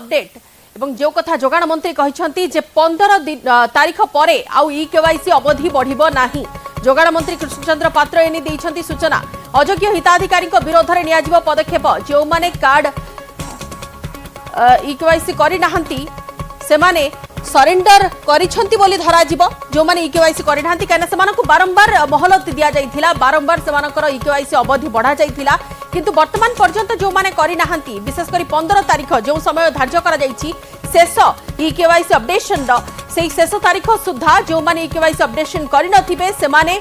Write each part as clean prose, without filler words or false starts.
Update एवं जो कथा जोगाण मंत्री कहते जे 15 तारीख पर आउ ई केवाईसी अवधि बढ़िबो नाही। जोगाण मंत्री कृष्णचंद्र पात्र एने देइछंती सूचना। अयोग्य हिताधिकारी विरोध में नियाजिबो पदक्षेप। जो माने कार्ड ई केवाईसी करि नाहंती सेमाने सरेंडर करिछंती बोली धरा जिवो। जो माने ई केवाईसी करि नाहंती काना सेमानकु बारंबार मोहलत दिया जाइथिला, बारंबार सेमानकर ई केवाईसी अवधि बढ़ा जाइथिला, किंतु वर्तमान पर्यंत जो माने करि नाहंती विशेष करी 15 तारीख जो समय धार्य करा जाइछि शेष ई केवाईसी अपडेशन से शेष तारीख सुधा जो माने ई केवाईसी अपडेशन करि नथिबे सेमाने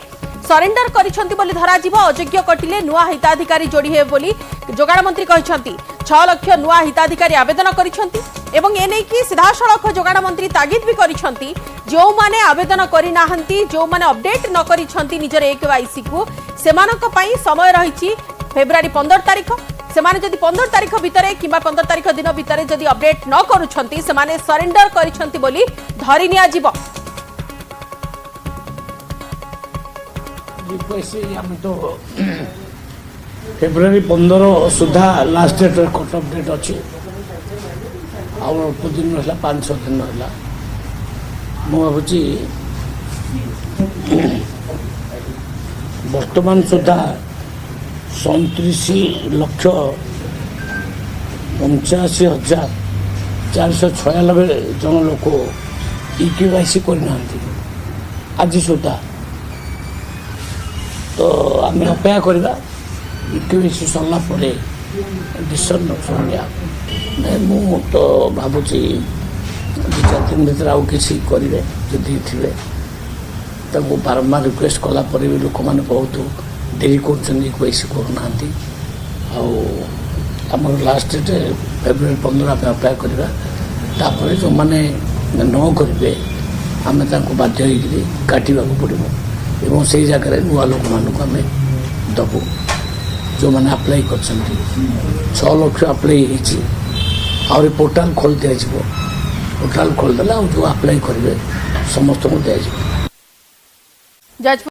सरेंडर करिछंती बोली धरा जिवो। अयोग्य कटिले नुआ हिताधिकारी जोड़ी हे बोली जोगाण मंत्री कहछंती। 6 लाख नुआ हिताधिकारी आवेदन करिछंती एवं एने की सीधा सड़क जोगाण मंत्री तागिद भी करिछंती जो माने आवेदन करि नाहंती, जो माने अपडेट न करिछंती निजर ए केवाईसी को सेमानक पई समय रहिछि फेब्रुआरी 15 तारीख। सेमाने जदि 15 तारीख भितरे किंबा 15 तारीख दिन भितरे जदि अपडेट न करूछंती सेमाने सरेंडर करिछंती बोली धरि निया जिवो। तो फेब्रुआरी 15 सुधा last date cut off date अच्छी अल्प दिन रहा 5-6 दिन रहा मुझे वर्तमान सुधा 37,85,496 जन लोक ई केवाईसी करना आज सुधा। तो आम अपेक्षा करवा ई केवाईसी सरला डिसीजन मु तो भावुची 2-4 दिन भर आउ कि करेंगे जदि थे बारंबार रिक्वेस्ट कलापर भी लोक मैंने बहुत देरी कर करना आम लास्ट डेट फेब्रुआरी 15 अपेक्षा करवा जो मैंने न करेंगे आम बाध्य काटा पड़ो एवं से जगह नुआ लोक मानक आम दबू जो मैंने अप्लाई कर 6 लाख अप्लाई आहरी पोर्टाल खोल दि पोर्टाल खोलदेला जो अप्लाई करेंगे समस्त दिज्व।